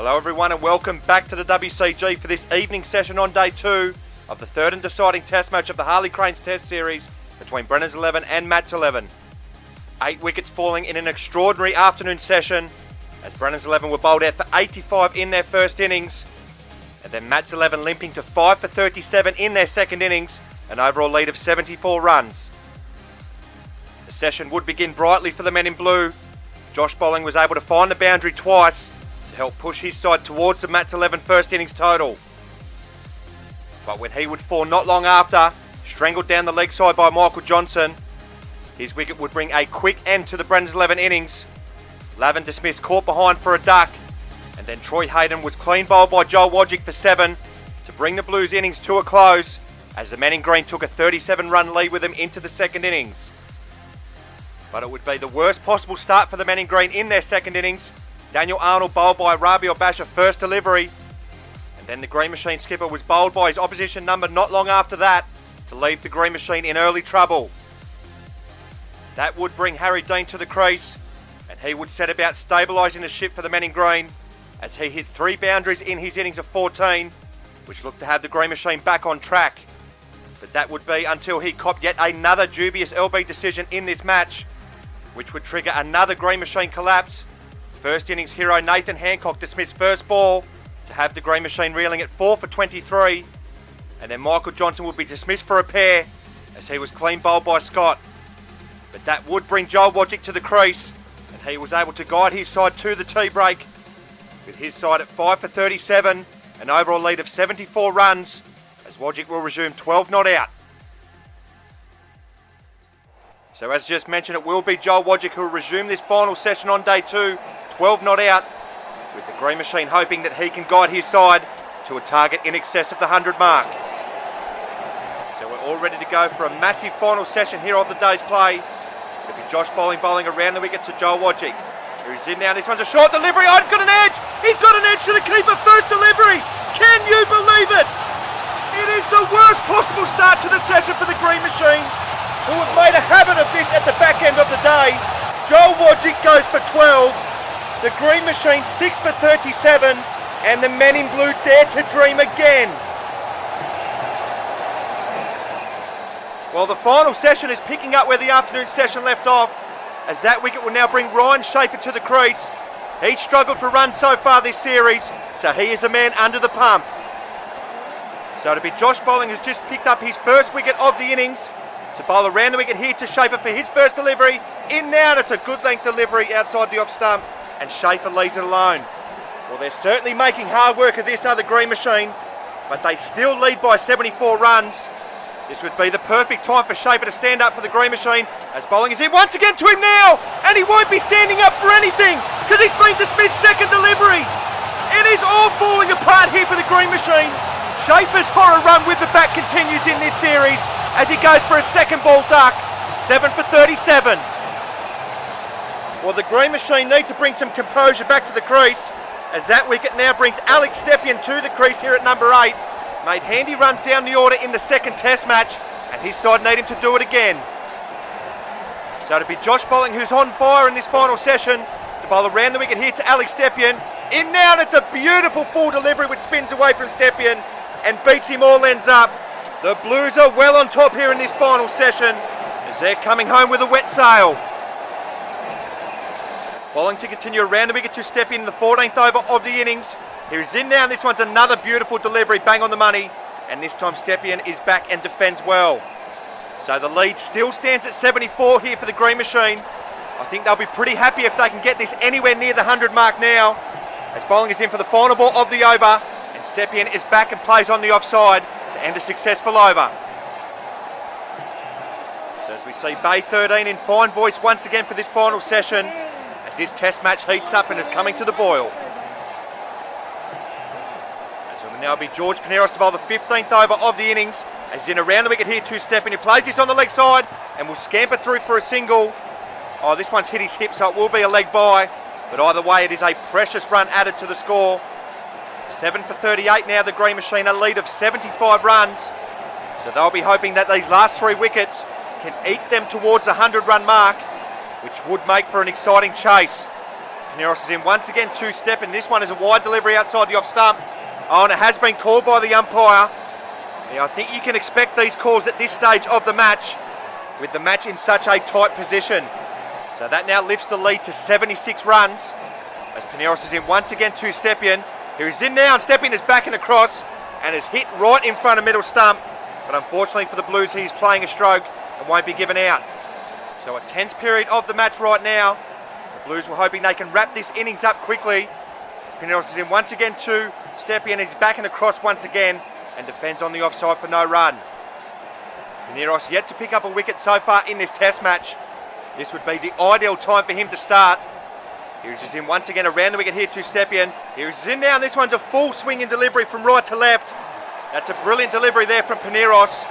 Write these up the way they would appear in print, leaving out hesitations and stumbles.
Hello everyone and welcome back to the WCG for this evening session on day 2 of the third and deciding test match of the Harley Cranes Test Series between Brennan's 11 and Matt's 11. 8 wickets falling in an extraordinary afternoon session as Brennan's 11 were bowled out for 85 in their first innings, and then Matt's 11 limping to 5 for 37 in their second innings, an overall lead of 74 runs. The session would begin brightly for the men in blue. Josh Bolling was able to find the boundary twice to help push his side towards the Matt's 11 first innings total. But when he would fall not long after, strangled down the leg side by Michael Johnson, his wicket would bring a quick end to the Brennan's 11 innings. Lavin dismissed caught behind for a duck, and then Troy Hayden was clean bowled by Joel Wojcik for 7 to bring the Blues innings to a close as the men in green took a 37-run lead with them into the second innings. But it would be the worst possible start for the men in green in their second innings. Daniel Arnold bowled by Rabi Basha first delivery, and then the Green Machine skipper was bowled by his opposition number not long after that to leave the Green Machine in early trouble. That would bring Harry Dean to the crease, and he would set about stabilising the ship for the men in green as he hit 3 boundaries in his innings of 14, which looked to have the Green Machine back on track. But that would be until he copped yet another dubious LB decision in this match, which would trigger another Green Machine collapse. First innings hero Nathan Hancock dismissed first ball to have the Green Machine reeling at 4 for 23, and then Michael Johnson would be dismissed for a pair as he was clean bowled by Scott. But that would bring Joel Wojcik to the crease, and he was able to guide his side to the tea break, with his side at 5 for 37, an overall lead of 74 runs, as Wojcik will resume 12 not out. So as just mentioned, it will be Joel Wojcik who will resume this final session on day 2, 12 not out, with the Green Machine hoping that he can guide his side to a target in excess of the 100 mark. So we're all ready to go for a massive final session here of the day's play. It'll be Josh bowling around the wicket to Joel Wojcik. Here he's in now, this one's a short delivery, oh he's got an edge! He's got an edge to the keeper, first delivery! Can you believe it? It is the worst possible start to the session for the Green Machine, who have made a habit of this at the back end of the day. Joel Wojcik goes for 12, the Green Machine 6 for 37, and the men in blue dare to dream again. Well, the final session is picking up where the afternoon session left off, as that wicket will now bring Ryan Schaefer to the crease. He's struggled for runs so far this series, so he is a man under the pump. So it'll be Josh Bolling who's just picked up his first wicket of the innings to bowl around the wicket here to Schaefer for his first delivery. In now, and it's a good length delivery outside the off stump, and Schaefer leaves it alone. Well, they're certainly making hard work of this other Green Machine, but they still lead by 74 runs. This would be the perfect time for Schaefer to stand up for the Green Machine, as Bolling is in once again to him now, and he won't be standing up for anything because he's been dismissed second delivery. It is all falling apart here for the Green Machine. Schaefer's horror run with the bat continues in this series as he goes for a second ball duck, 7 for 37. Well, the Green Machine need to bring some composure back to the crease, as that wicket now brings Alex Stepien to the crease here at number 8. Made handy runs down the order in the second test match, and his side need him to do it again. So it'll be Josh Bolling who's on fire in this final session to bowl around the wicket here to Alex Stepien. In now, and it's a beautiful full delivery which spins away from Stepien and beats him all ends up. The Blues are well on top here in this final session as they're coming home with a wet sail. Bolling to continue around the wicket to step in the 14th over of the innings. Here he's in now, and this one's another beautiful delivery, bang on the money, and this time Stepien is back and defends well. So the lead still stands at 74 here for the Green Machine. I think they'll be pretty happy if they can get this anywhere near the 100 mark now, as Bolling is in for the final ball of the over, and Stepien is back and plays on the offside to end a successful over. So as we see Bay 13 in fine voice once again for this final session, as this test match heats up and is coming to the boil. As it will now be George Paneros to bowl the 15th over of the innings, as in around the wicket here to Stepien, who plays this on the leg side and will scamper through for a single. Oh, this one's hit his hip, so it will be a leg bye, but either way it is a precious run added to the score. 7 for 38 now, the Green Machine, a lead of 75 runs. So they'll be hoping that these last 3 wickets can eke them towards the 100-run mark, which would make for an exciting chase. It's Paneros is in once again two-stepping. This one is a wide delivery outside the off stump. Oh, and it has been called by the umpire. Yeah, I think you can expect these calls at this stage of the match, with the match in such a tight position. So that now lifts the lead to 76 runs, as Paneros is in once again two-stepping. Here he's in now, and Stepien is backing across, and is hit right in front of middle stump. But unfortunately for the Blues, he's playing a stroke and won't be given out. So a tense period of the match right now. The Blues were hoping they can wrap this innings up quickly. As Paneros is in once again two, Stepien is backing across once again and defends on the offside for no run. Paneros yet to pick up a wicket so far in this test match. This would be the ideal time for him to start. Here he's in once again around the wicket here to Stepien. Here he's in now, and this one's a full swing in delivery from right to left. That's a brilliant delivery there from Paneros.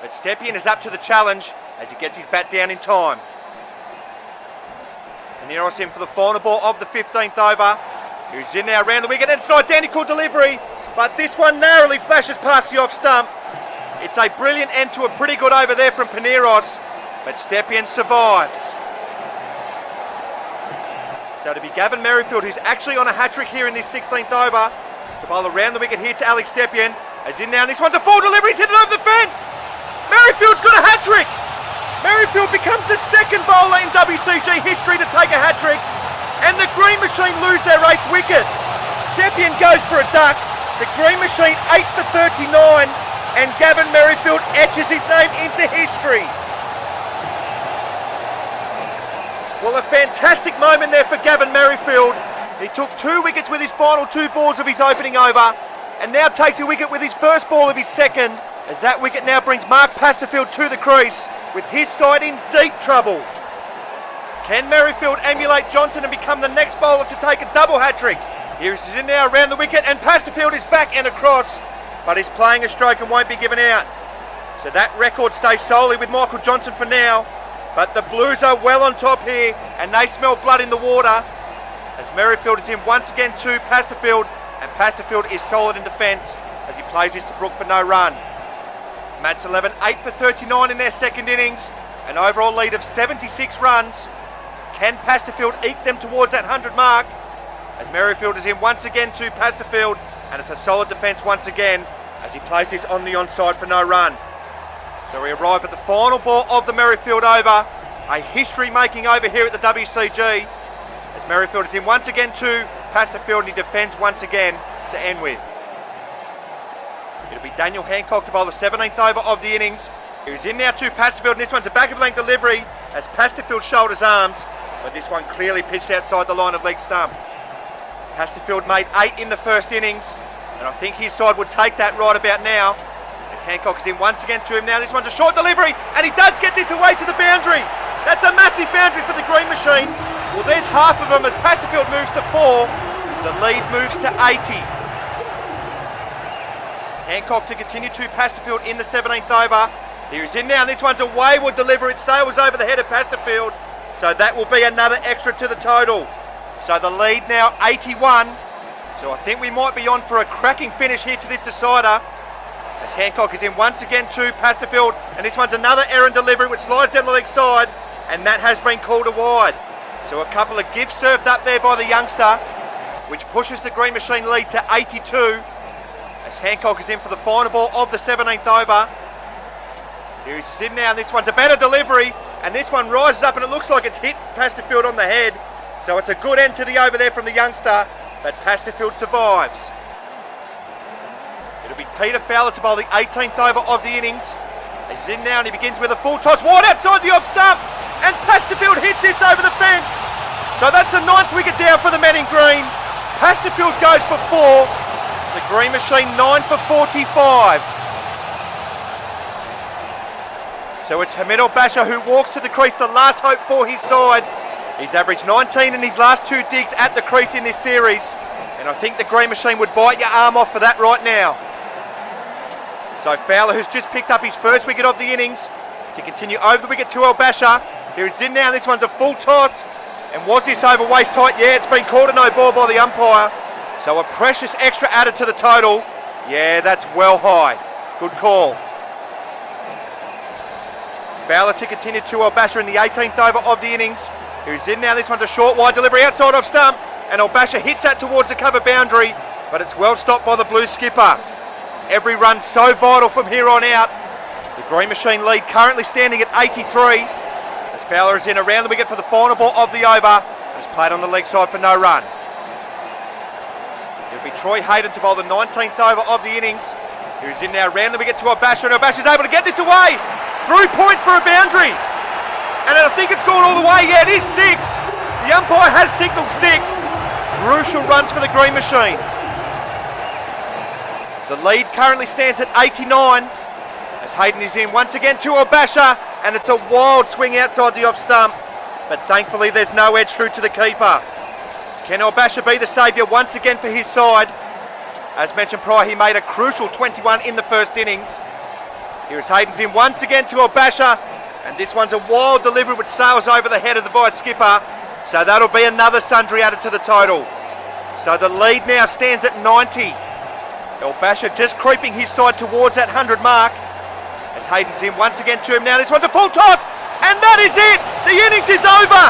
But Stepien is up to the challenge as he gets his bat down in time. Paneros in for the final ball of the 15th over. Here he's in now around the wicket, and it's an identical delivery, but this one narrowly flashes past the off stump. It's a brilliant end to a pretty good over there from Paneros, but Stepien survives. So to be Gavin Merrifield, who's actually on a hat-trick here in this 16th over, to bowl around the wicket here to Alex Stepien. As in now, and this one's a full delivery, he's hit it over the fence! Merrifield's got a hat-trick! Merrifield becomes the second bowler in WCG history to take a hat-trick, and the Green Machine lose their 8th wicket. Stepien goes for a duck, the Green Machine 8 for 39, and Gavin Merrifield etches his name into history. Well, a fantastic moment there for Gavin Merrifield. He took 2 wickets with his final 2 balls of his opening over, and now takes a wicket with his first ball of his second, as that wicket now brings Mark Pasterfield to the crease, with his side in deep trouble. Can Merrifield emulate Johnson and become the next bowler to take a double hat-trick? Here he's in now around the wicket, and Pasterfield is back and across, but he's playing a stroke and won't be given out. So that record stays solely with Michael Johnson for now, but the Blues are well on top here, and they smell blood in the water, as Merrifield is in once again to Pasterfield, and Pasterfield is solid in defence as he plays this to Brook for no run. Mats 11, 8 for 39 in their second innings, an overall lead of 76 runs. Can Pasterfield eke them towards that 100 mark? As Merrifield is in once again to Pasterfield, and it's a solid defence once again as he plays this on the onside for no run. So we arrive at the final ball of the Merrifield over, a history-making over here at the WCG, as Merrifield is in once again to Pasterfield, and he defends once again to end with. It'll be Daniel Hancock to bowl the 17th over of the innings. He's in now to Pasterfield, and this one's a back-of-length delivery as Pasterfield shoulders arms, but this one clearly pitched outside the line of leg stump. Pasterfield made 8 in the first innings, and I think his side would take that right about now, as Hancock is in once again to him now. This one's a short delivery, and he does get this away to the boundary. That's a massive boundary for the Green Machine. Well, there's half of them as Pasterfield moves to 4. The lead moves to 80. Hancock to continue to Pasterfield in the 17th over. Here he's in now, and this one's a wayward delivery. It sails over the head of Pasterfield, so that will be another extra to the total. So the lead now 81. So I think we might be on for a cracking finish here to this decider, as Hancock is in once again to Pasterfield, and this one's another errant delivery which slides down the leg side, and that has been called a wide. So a couple of gifts served up there by the youngster, which pushes the Green Machine lead to 82, as Hancock is in for the final ball of the 17th over. Here he's in now, and this one's a better delivery, and this one rises up, and it looks like it's hit Pasterfield on the head. So it's a good end to the over there from the youngster, but Pasterfield survives. It'll be Peter Fowler to bowl the 18th over of the innings. He's in now, and he begins with a full toss wide outside the off stump, and Pasterfield hits this over the fence. So that's the 9th wicket down for the men in green. Pasterfield goes for 4. The Green Machine 9 for 45. So it's Hamid al-Basha who walks to the crease, the last hope for his side. He's averaged 19 in his last 2 digs at the crease in this series, and I think the Green Machine would bite your arm off for that right now. So Fowler, who's just picked up his first wicket of the innings, to continue over the wicket to al-Basha. Here he's in now, and this one's a full toss. And was this over waist height? Yeah, it's been called a no ball by the umpire. So a precious extra added to the total. Yeah, that's well high. Good call. Fowler to continue to al-Basha in the 18th over of the innings. Who's in now, this one's a short wide delivery outside off stump. and Obasha hits that towards the cover boundary, but it's well stopped by the blue skipper. Every run so vital from here on out. The Green Machine lead currently standing at 83, as Fowler is in around the wicket for the final ball of the over, and is played on the leg side for no run. It'll be Troy Hayden to bowl the 19th over of the innings, who's in now round the wicket to Obasha, and Obasha's able to get this away. Through point for a boundary. And I think it's gone all the way. Yeah, it is 6. The umpire has signalled 6. Crucial runs for the Green Machine. The lead currently stands at 89, as Hayden is in once again to Obasha, and it's a wild swing outside the off stump. But thankfully there's no edge through to the keeper. Can Obasha be the saviour once again for his side? As mentioned prior, he made a crucial 21 in the first innings. Here's Hayden's in once again to Obasha, and this one's a wild delivery which sails over the head of the vice skipper, so that'll be another sundry added to the total. So the lead now stands at 90. Obasha just creeping his side towards that 100 mark, as Hayden's in once again to him now. This one's a full toss, and that is it! The innings is over!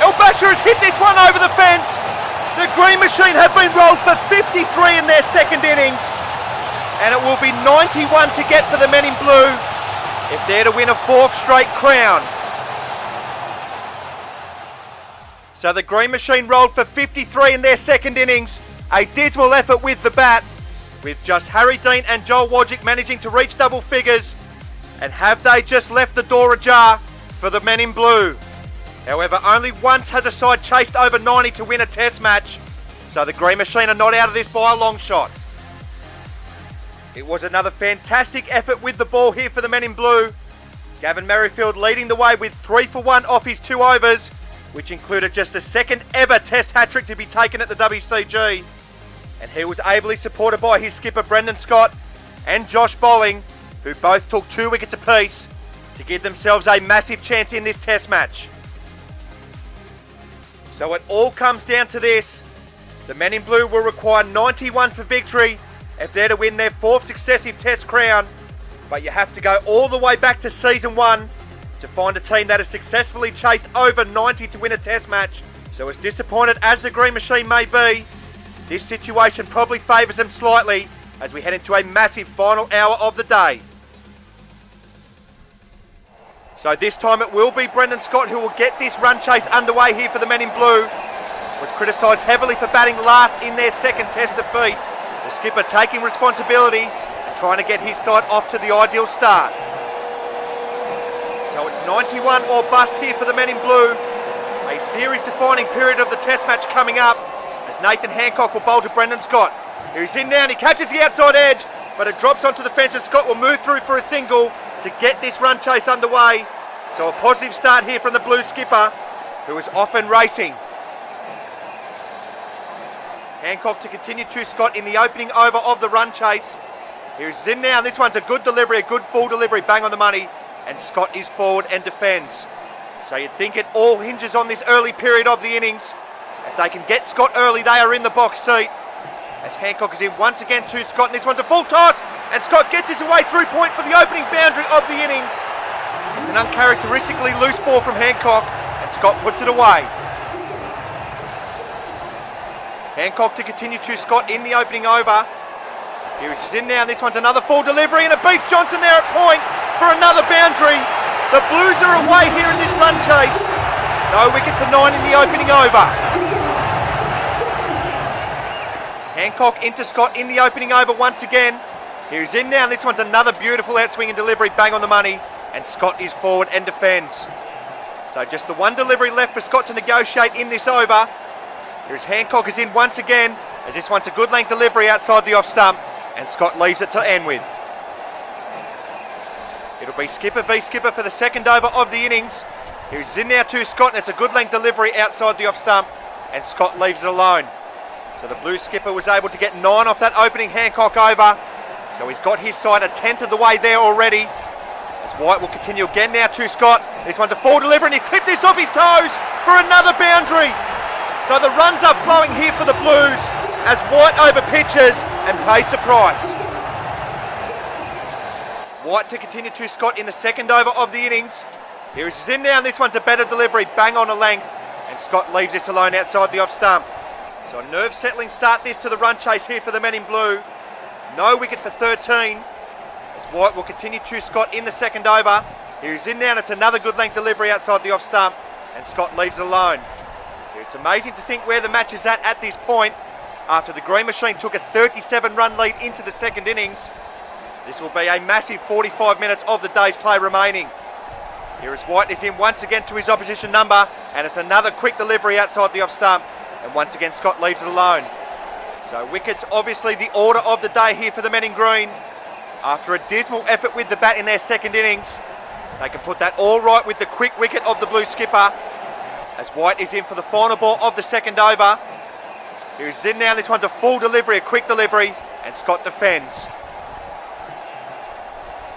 Obasha has hit this one over the fence. The Green Machine have been rolled for 53 in their second innings, and it will be 91 to get for the men in blue if they're to win a 4th straight crown. So the Green Machine rolled for 53 in their second innings. A dismal effort with the bat, with just Harry Dean and Joel Wojcik managing to reach double figures. And have they just left the door ajar for the men in blue? However, only once has a side chased over 90 to win a test match, so the Green Machine are not out of this by a long shot. It was another fantastic effort with the ball here for the men in blue. Gavin Merrifield leading the way with 3 for 1 off his 2 overs, which included just the second ever test hat-trick to be taken at the WCG. And he was ably supported by his skipper Brendan Scott and Josh Bolling, who both took 2 wickets apiece to give themselves a massive chance in this test match. So it all comes down to this. The men in blue will require 91 for victory if they're to win their 4th successive test crown, but you have to go all the way back to season 1 to find a team that has successfully chased over 90 to win a test match. So as disappointed as the Green Machine may be, this situation probably favours them slightly as we head into a massive final hour of the day. So this time it will be Brendan Scott who will get this run chase underway here for the men in blue. Was criticised heavily for batting last in their second test defeat. The skipper taking responsibility and trying to get his side off to the ideal start. So it's 91 or bust here for the men in blue. A series defining period of the test match coming up, as Nathan Hancock will bowl to Brendan Scott. Here he's in now and he catches the outside edge, but it drops onto the fence and Scott will move through for a single to get this run chase underway. So a positive start here from the blue skipper, who is off and racing. Hancock to continue to Scott in the opening over of the run chase. Here's in now, and this one's a good delivery, a good full delivery, bang on the money, and Scott is forward and defends. So you'd think it all hinges on this early period of the innings. If they can get Scott early, they are in the box seat. As Hancock is in once again to Scott, and this one's a full toss, and Scott gets his away through point for the opening boundary of the innings. It's an uncharacteristically loose ball from Hancock, and Scott puts it away. Hancock to continue to Scott in the opening over. Here he's in now, and this one's another full delivery, and it beats Johnson there at point for another boundary. The Blues are away here in this run chase. No wicket for 9 in the opening over. Hancock into Scott in the opening over once again. Here he's in now, and this one's another beautiful outswing and delivery, bang on the money, and Scott is forward and defends. So just the one delivery left for Scott to negotiate in this over. Here's Hancock is in once again, as this one's a good length delivery outside the off stump, and Scott leaves it to end with. It'll be skipper v skipper for the second over of the innings. Here's in now to Scott, and it's a good length delivery outside the off stump, and Scott leaves it alone. So the blue skipper was able to get 9 off that opening Hancock over. So he's got his side a 10th of the way there already. As White will continue again now to Scott. This one's a full delivery, and he clipped this off his toes for another boundary. So the runs are flowing here for the Blues as White over pitches and pays the price. White to continue to Scott in the second over of the innings. Here he's in now, and this one's a better delivery, bang on a length, and Scott leaves this alone outside the off stump. So a nerve-settling start this to the run chase here for the men in blue. No wicket for 13. As White will continue to Scott in the second over. He's in now and it's another good length delivery outside the off stump. And Scott leaves it alone. It's amazing to think where the match is at this point. After the Green Machine took a 37-run lead into the second innings. This will be a massive 45 minutes of the day's play remaining. Here is White is in once again to his opposition number. And it's another quick delivery outside the off stump. And once again Scott leaves it alone. So wickets obviously the order of the day here for the men in green. After a dismal effort with the bat in their second innings, they can put that all right with the quick wicket of the blue skipper. As White is in for the final ball of the second over. He's in now, this one's a full delivery, a quick delivery, and Scott defends.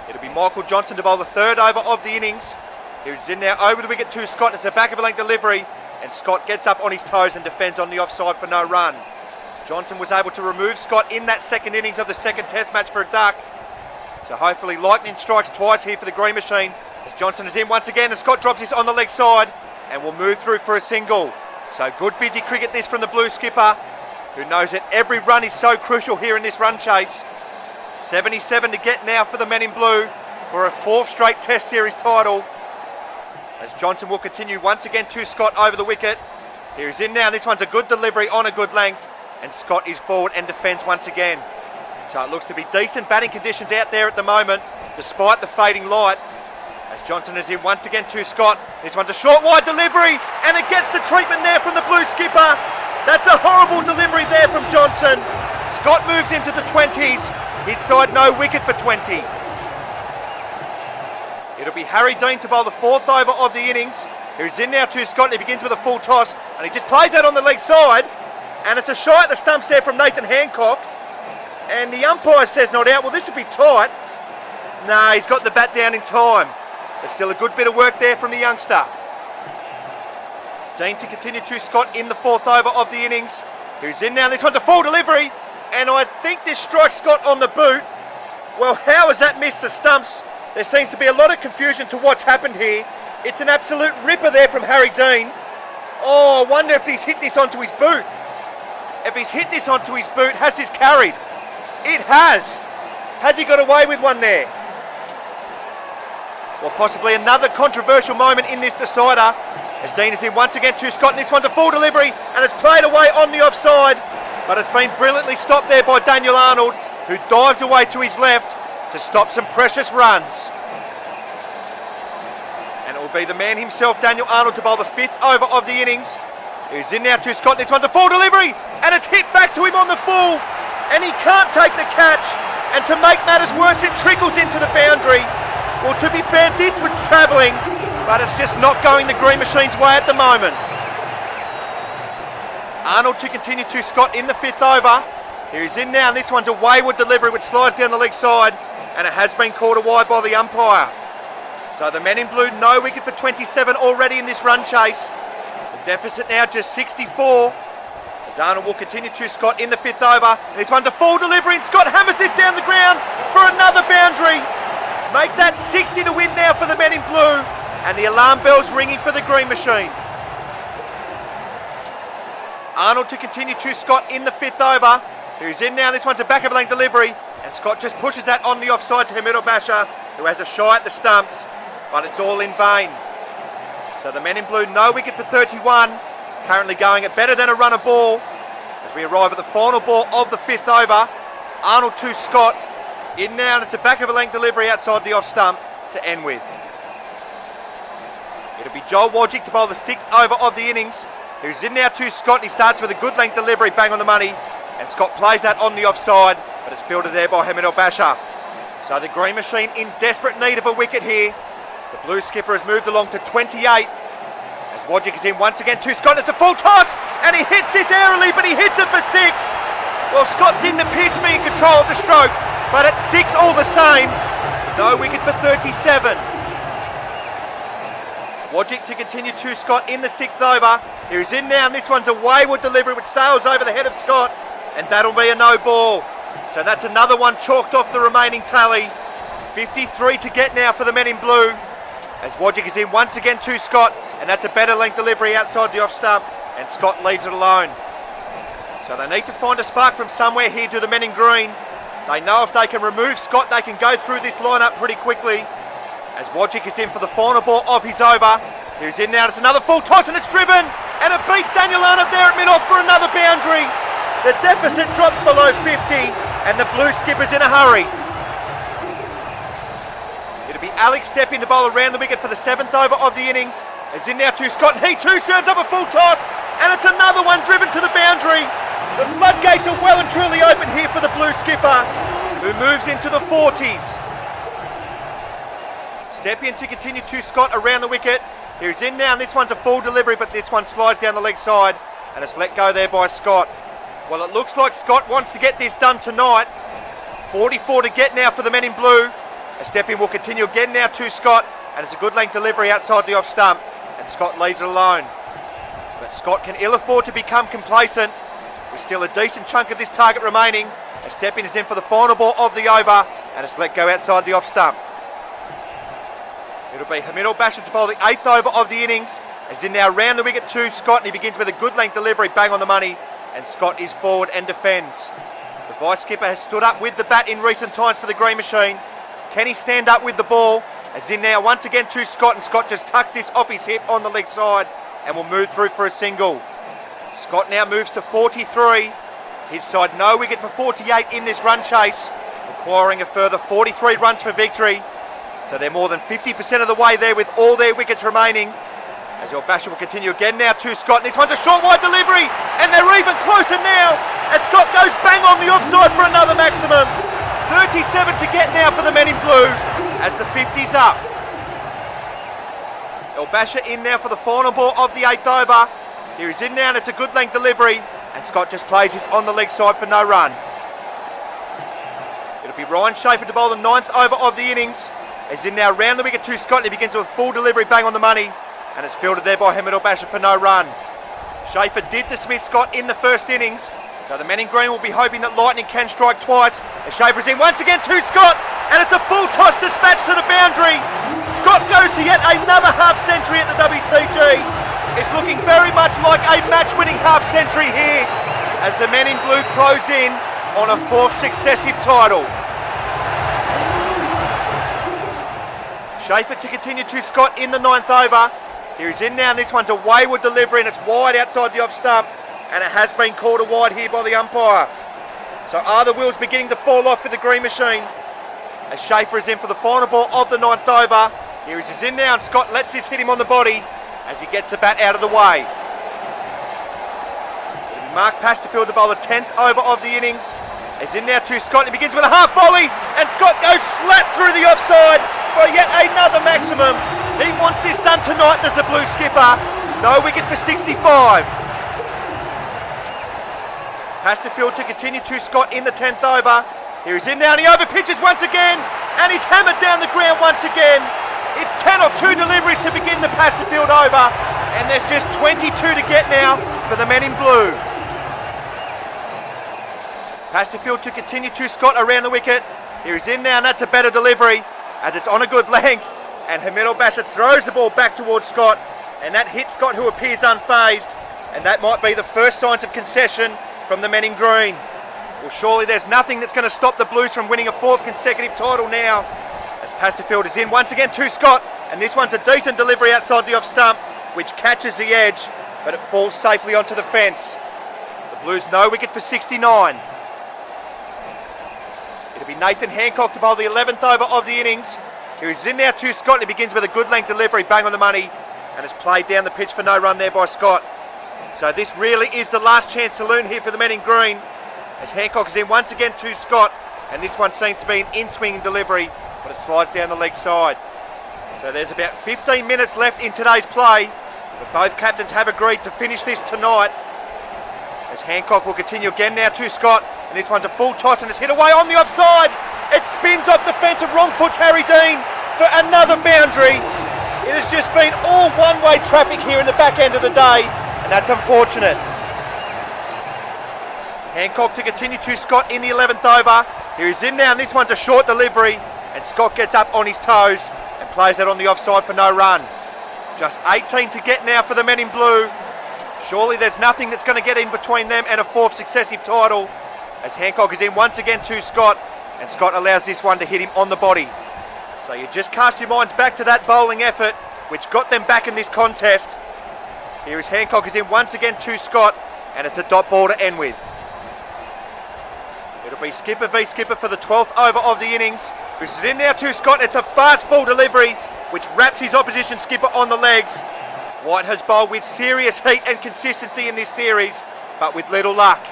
It'll be Michael Johnson to bowl the third over of the innings. He's in now over the wicket to Scott, it's a back of a length delivery, and Scott gets up on his toes and defends on the offside for no run. Johnson was able to remove Scott in that second innings of the second test match for a duck. So hopefully lightning strikes twice here for the Green Machine. As Johnson is in once again and Scott drops this on the leg side and will move through for a single. So good busy cricket this from the blue skipper, who knows that every run is so crucial here in this run chase. 77 to get now for the men in blue for a fourth straight test series title. As Johnson will continue once again to Scott over the wicket. Here he's in now, this one's a good delivery on a good length, and Scott is forward and defends once again. So it looks to be decent batting conditions out there at the moment, despite the fading light. As Johnson is in once again to Scott. This one's a short wide delivery, and it gets the treatment there from the blue skipper. That's a horrible delivery there from Johnson. Scott moves into the 20s. His side no wicket for 20. It'll be Harry Dean to bowl the fourth over of the innings. Who's in now to Scott, and he begins with a full toss, and he just plays out on the leg side, and it's a shy at the stumps there from Nathan Hancock, and the umpire says not out. Well, this would be tight. Nah, he's got the bat down in time. There's still a good bit of work there from the youngster. Dean to continue to Scott in the fourth over of the innings. Who's in now, this one's a full delivery, and I think this strikes Scott on the boot. Well, how has that missed the stumps? There seems to be a lot of confusion to what's happened here. It's an absolute ripper there from Harry Dean. Oh, I wonder if he's hit this onto his boot. If he's hit this onto his boot, has this carried? It has. Has he got away with one there? Well, possibly another controversial moment in this decider. As Dean is in once again to Scott, and this one's a full delivery, and it's played away on the offside. But it's been brilliantly stopped there by Daniel Arnold, who dives away to his left to stop some precious runs. And it will be the man himself, Daniel Arnold, to bowl the fifth over of the innings. He's in now to Scott, this one's a full delivery, and it's hit back to him on the full, and he can't take the catch, and to make matters worse, it trickles into the boundary. Well, to be fair, this was travelling, but it's just not going the Green Machine's way at the moment. Arnold to continue to Scott in the fifth over. Here he's in now, and this one's a wayward delivery which slides down the leg side, and it has been called a wide by the umpire. So the men in blue, no wicket for 27 already in this run chase. The deficit now just 64. As Arnold will continue to Scott in the fifth over. And this one's a full delivery, and Scott hammers this down the ground for another boundary. Make that 60 to win now for the men in blue. And the alarm bell's ringing for the Green Machine. Arnold to continue to Scott in the fifth over. Who's in now, this one's a back of a length delivery. And Scott just pushes that on the offside to Hamid Basha, who has a shy at the stumps. But it's all in vain. So the men in blue, no wicket for 31. Currently going at better than a run a ball. As we arrive at the final ball of the fifth over. Arnold to Scott. In now, and it's a back of a length delivery outside the off stump to end with. It'll be Joel Wojcik to bowl the sixth over of the innings. Who's in now to Scott, and he starts with a good length delivery, bang on the money. And Scott plays that on the offside, but it's fielded there by Hamid Basha. So the Green Machine in desperate need of a wicket here. The blue skipper has moved along to 28. As Wojcik is in once again to Scott, it's a full toss, and he hits this airily, but he hits it for six. Well, Scott didn't appear to be in control of the stroke, but at six all the same. No wicket for 37. Wojcik to continue to Scott in the sixth over. Here he's in now, and this one's a wayward delivery which sails over the head of Scott, and that'll be a no ball. So that's another one chalked off the remaining tally. 53 to get now for the men in blue. As Wojcik is in once again to Scott, and that's a better length delivery outside the off stump, and Scott leaves it alone. So they need to find a spark from somewhere here to the men in green. They know if they can remove Scott, they can go through this lineup pretty quickly. As Wojcik is in for the final ball of his over. He's in now, it's another full toss and it's driven. And it beats Daniel Arnott there at mid-off for another boundary. The deficit drops below 50 and the blue skipper's in a hurry. It'll be Alex stepping to bowl around the wicket for the 7th over of the innings. As in now to Scott, and he too serves up a full toss. And it's another one driven to the boundary. The floodgates are well and truly open here for the blue skipper, who moves into the 40s. Step in to continue to Scott around the wicket. He's in now, and this one's a full delivery, but this one slides down the leg side, and it's let go there by Scott. Well, it looks like Scott wants to get this done tonight. 44 to get now for the men in blue. A step in will continue again now to Scott, and it's a good length delivery outside the off stump, and Scott leaves it alone. But Scott can ill afford to become complacent. There's still a decent chunk of this target remaining. A step in is in for the final ball of the over, and it's let go outside the off stump. It'll be Hamid al-Bashir to bowl the 8th over of the innings. As in now round the wicket to Scott, and he begins with a good length delivery, bang on the money, and Scott is forward and defends. The vice skipper has stood up with the bat in recent times for the green machine. Can he stand up with the ball? As in now once again to Scott, and Scott just tucks this off his hip on the leg side and will move through for a single. Scott now moves to 43. His side no wicket for 48 in this run chase, requiring a further 43 runs for victory. So they're more than 50% of the way there with all their wickets remaining. As al-Bashir will continue again now to Scott. And this one's a short wide delivery, and they're even closer now as Scott goes bang on the offside for another maximum. 37 to get now for the men in blue as the 50's up. Al-Bashir in now for the final ball of the 8th over. Here he's in now, and it's a good length delivery, and Scott just plays this on the leg side for no run. It'll be Ryan Schaefer to bowl the 9th over of the innings. He's in now round the wicket to Scott, and he begins with a full delivery, bang on the money, and it's fielded there by Hamid al-Bashir for no run. Schaefer did dismiss Scott in the first innings. Now the men in green will be hoping that lightning can strike twice. As Schaefer's in once again to Scott, and it's a full toss dispatch to the boundary. Scott goes to yet another half century at the WCG. It's looking very much like a match-winning half century here as the men in blue close in on a 4th successive title. Schaefer to continue to Scott in the 9th over. Here he's in now, and this one's a wayward delivery, and it's wide outside the off stump, and it has been called a wide here by the umpire. So are the wheels beginning to fall off for the green machine? As Schaefer is in for the final ball of the 9th over. Here he's in now, and Scott lets this hit him on the body as he gets the bat out of the way. It'll be Mark Pasterfield to bowl the 10th over of the innings. He's in now to Scott, and he begins with a half volley, and Scott goes slap through the offside for yet another maximum. He wants this done tonight, does the blue skipper. No wicket for 65. Pasterfield to continue to Scott in the 10th over. Here he's in now, and he over pitches once again, and he's hammered down the ground once again. It's 10 off 2 deliveries to begin the Pasterfield over, and there's just 22 to get now for the men in blue. Pasterfield to continue to Scott around the wicket. Here he's in now, and that's a better delivery as it's on a good length, and Hamid al-Bashir throws the ball back towards Scott, and that hits Scott, who appears unfazed, and that might be the first signs of concession from the men in green. Well, surely there's nothing that's going to stop the Blues from winning a 4th consecutive title now, as Pasterfield is in once again to Scott, and this one's a decent delivery outside the off stump, which catches the edge, but it falls safely onto the fence. The Blues no wicket for 69. It'll be Nathan Hancock to bowl the 11th over of the innings. Here he's in now to Scott, and he begins with a good length delivery, bang on the money, and it's played down the pitch for no run there by Scott. So this really is the last chance saloon here for the men in green, as Hancock is in once again to Scott, and this one seems to be an in-swinging delivery, but it slides down the leg side. So there's about 15 minutes left in today's play, but both captains have agreed to finish this tonight, as Hancock will continue again now to Scott, and this one's a full toss, and it's hit away on the offside. It spins off the fence and wrong puts Harry Dean for another boundary. It has just been all one-way traffic here in the back end of the day, and that's unfortunate. Hancock to continue to Scott in the 11th over. Here he's in now, and this one's a short delivery, and Scott gets up on his toes and plays that on the offside for no run. Just 18 to get now for the men in blue, Surely there's nothing that's going to get in between them and a fourth successive title, as Hancock is in once again to Scott, and Scott allows this one to hit him on the body. So you just cast your minds back to that bowling effort, which got them back in this contest. Here is Hancock is in once again to Scott, and it's a dot ball to end with. It'll be skipper v skipper for the 12th over of the innings. This is in now to Scott. It's a fast full delivery, which wraps his opposition skipper on the legs. White has bowled with serious heat and consistency in this series, but with little luck.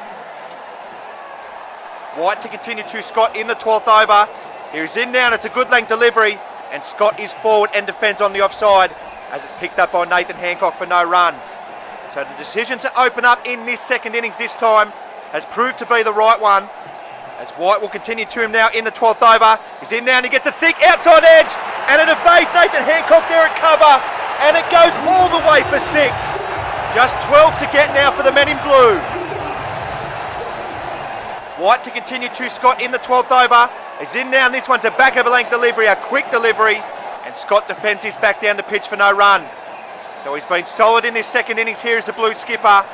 White to continue to Scott in the 12th over. Here is in now, and it's a good length delivery, and Scott is forward and defends on the offside, as it's picked up by Nathan Hancock for no run. So the decision to open up in this second innings this time has proved to be the right one, as White will continue to him now in the 12th over. He's in now and he gets a thick outside edge, and it evades Nathan Hancock there at cover, and it goes all the way for 6. Just 12 to get now for the men in blue. White to continue to Scott in the 12th over. He's in now, and this one's a back over length delivery, a quick delivery, and Scott defends his back down the pitch for no run. So he's been solid in this second innings here as the blue skipper.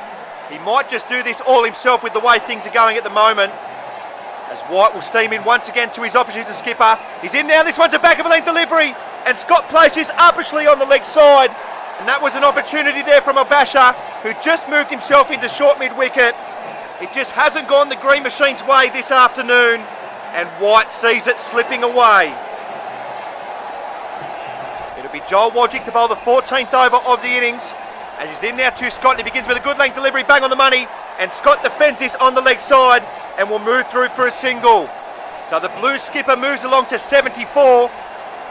He might just do this all himself with the way things are going at the moment, as White will steam in once again to his opposition skipper. He's in now, this one's a back of a length delivery, and Scott places uppishly on the leg side, and that was an opportunity there from Abasha, who just moved himself into short mid-wicket. It just hasn't gone the Green Machine's way this afternoon, and White sees it slipping away. It'll be Joel Wojcik to bowl the 14th over of the innings, as he's in now to Scott, and he begins with a good length delivery, bang on the money, and Scott defends this on the leg side and will move through for a single. So the blue skipper moves along to 74.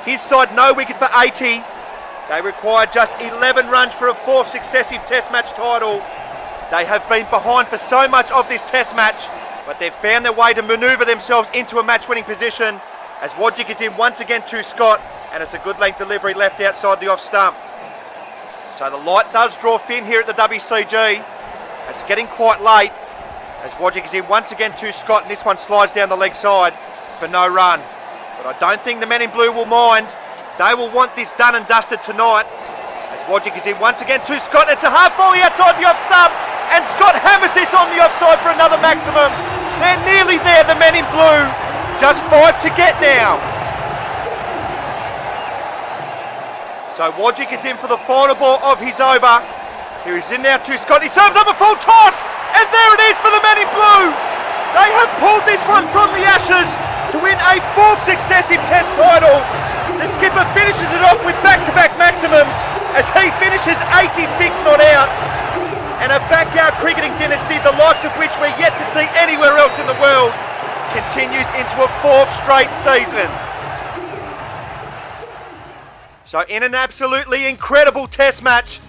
His side no wicket for 80. They require just 11 runs for a fourth successive test match title. They have been behind for so much of this test match, but they've found their way to manoeuvre themselves into a match-winning position, as Wojcik is in once again to Scott, and it's a good length delivery left outside the off stump. So the light does draw thin here at the WCG. It's getting quite late, as Wojcik is in once again to Scott, and this one slides down the leg side for no run. But I don't think the men in blue will mind. They will want this done and dusted tonight, as Wojcik is in once again to Scott. It's a hard volley outside the off stump, and Scott hammers this on the offside for another maximum. They're nearly there, the men in blue. Just 5 to get now. So Wojcik is in for the final ball of his over. Here he's in now to Scott. He serves up a full toss, and there it is for the men in blue. They have pulled this one from the ashes to win a fourth successive test title. The skipper finishes it off with back-to-back maximums, as he finishes 86 not out. And a backyard cricketing dynasty, the likes of which we're yet to see anywhere else in the world, continues into a fourth straight season. So in an absolutely incredible test match,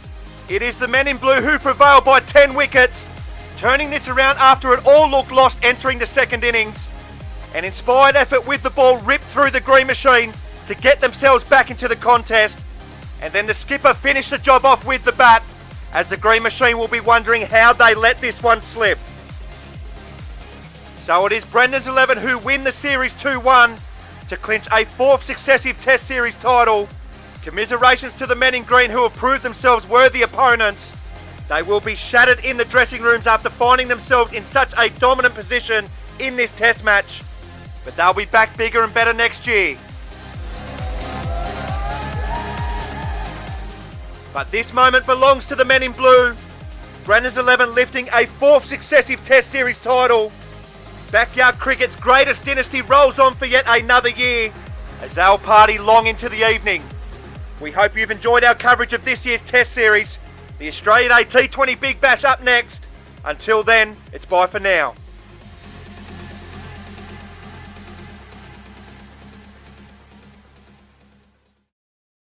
it is the men in blue who prevail by 10 wickets, turning this around after it all looked lost entering the second innings. An inspired effort with the ball ripped through the Green Machine to get themselves back into the contest, and then the skipper finished the job off with the bat, as the Green Machine will be wondering how they let this one slip. So it is Brendan's 11 who win the series 2-1 to clinch a fourth successive Test Series title. Commiserations to the men in green who have proved themselves worthy opponents. They will be shattered in the dressing rooms after finding themselves in such a dominant position in this Test match, but they'll be back bigger and better next year. But this moment belongs to the men in blue. Brendan's 11 lifting a fourth successive Test Series title. Backyard cricket's greatest dynasty rolls on for yet another year, as they'll party long into the evening. We hope you've enjoyed our coverage of this year's Test Series. The Australia Day T20 Big Bash up next. Until then, it's bye for now.